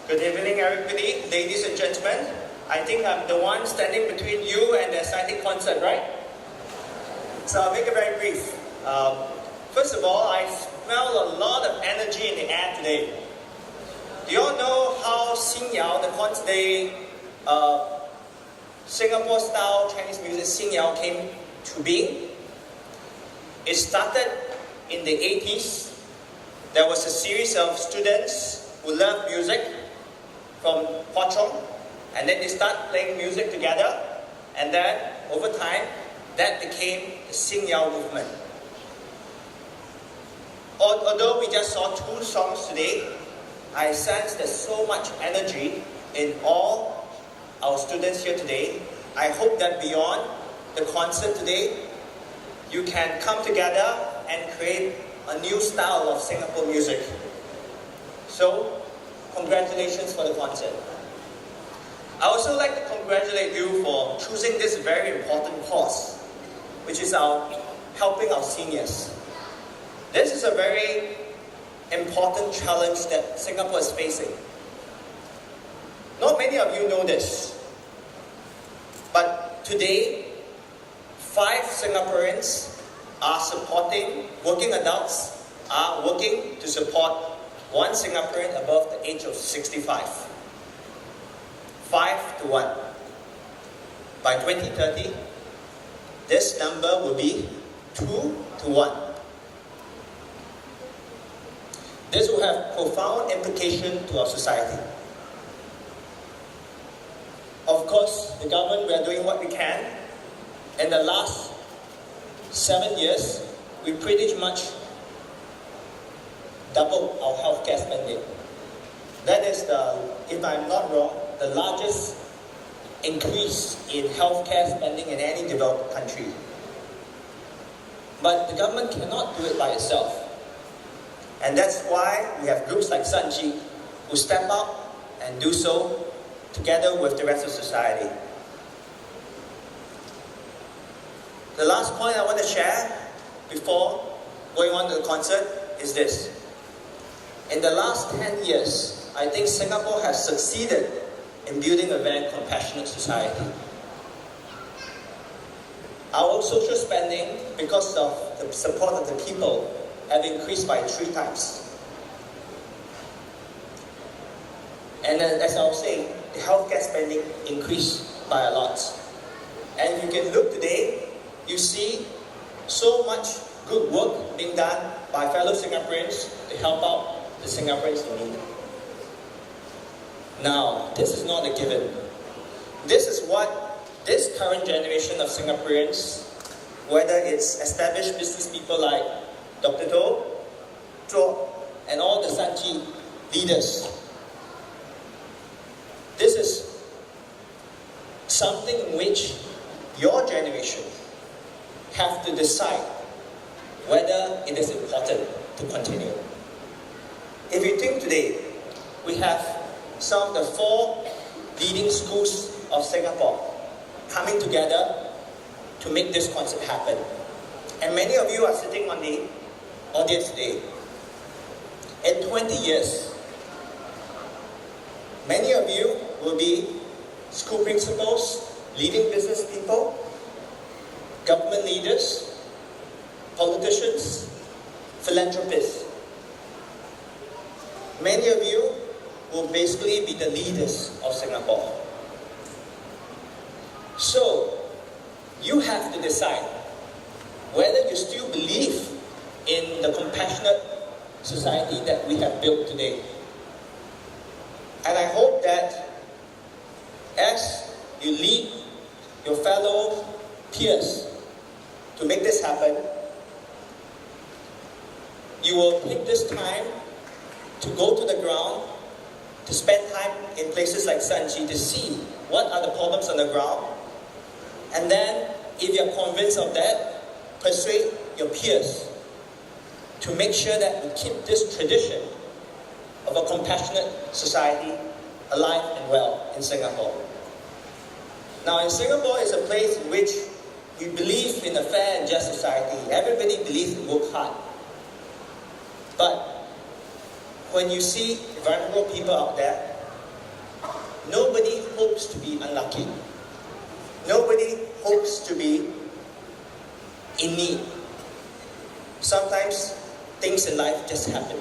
Good evening, everybody, ladies and gentlemen. I think I'm the one standing between you and the exciting concert, right? So I'll make it very brief. First of all, I smell a lot of energy in the air today. Do you all know how Sian, the concert day, Singapore-style Chinese music Sian came to being? It started in the 80s. There was a series of students who loved music from Hwa Chong, and then they start playing music together, and then over time that became the Sian movement. Although we just saw 2 songs today, I sense there's so much energy in all our students here today. I hope that beyond the concert today, you can come together and create a new style of Singapore music. So, congratulations for the concert. I also like to congratulate you for choosing this very important cause, which is helping our seniors. This is a very important challenge that Singapore is facing. Not many of you know this, but today, 5 Singaporeans are supporting, working adults are working to support 1 Singaporean above the age of 65. 5 to 1. By 2030, this number will be 2 to 1. This will have profound implication to our society. Of course, the government, we are doing what we can. In the last 7 years, we pretty much doubled our healthcare spending. That is if I'm not wrong, the largest increase in healthcare spending in any developed country. But the government cannot do it by itself. And that's why we have groups like Sanji who step up and do so together with the rest of society. The last point I want to share before going on to the concert is this. In the last 10 years, I think Singapore has succeeded in building a very compassionate society. Our social spending, because of the support of the people, have increased by 3 times. And as I was saying, the healthcare spending increased by a lot. And you can look today, you see so much good work being done by fellow Singaporeans to help out the Singaporeans in need. Now, this is not a given. This is what this current generation of Singaporeans, whether it's established business people like Dr. Zhou, and all the Sanji leaders. This is something in which your generation have to decide whether it is important to continue. If you think today, we have some of the 4 leading schools of Singapore coming together to make this concert happen. And many of you are sitting on the audience today. In 20 years, many of you will be school principals, leading business people, government leaders, politicians, philanthropists. Many of you will basically be the leaders of Singapore. So, you have to decide whether you still believe in the compassionate society that we have built today. And I hope that as you lead your fellow peers to make this happen, you will take this time to go to the ground, to spend time in places like Sanji to see what are the problems on the ground. And then, if you're convinced of that, persuade your peers to make sure that we keep this tradition of a compassionate society alive and well in Singapore. Now, in Singapore is a place in which we believe in a fair and just society. Everybody believes in work hard. But when you see vulnerable people out there, hopes to be unlucky. Nobody hopes to be in need. Sometimes things in life just happen.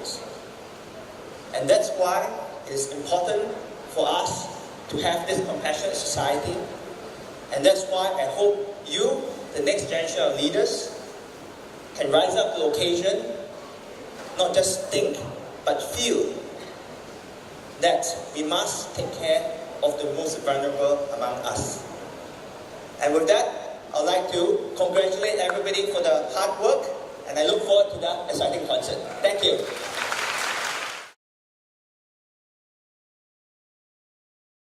And that's why it is important for us to have this compassionate society. And that's why I hope you, the next generation of leaders, can rise up to the occasion, not just think, but feel that we must take care of the most vulnerable among us. And with that, I'd like to congratulate everybody for the hard work, and I look forward to that exciting concert. Thank you.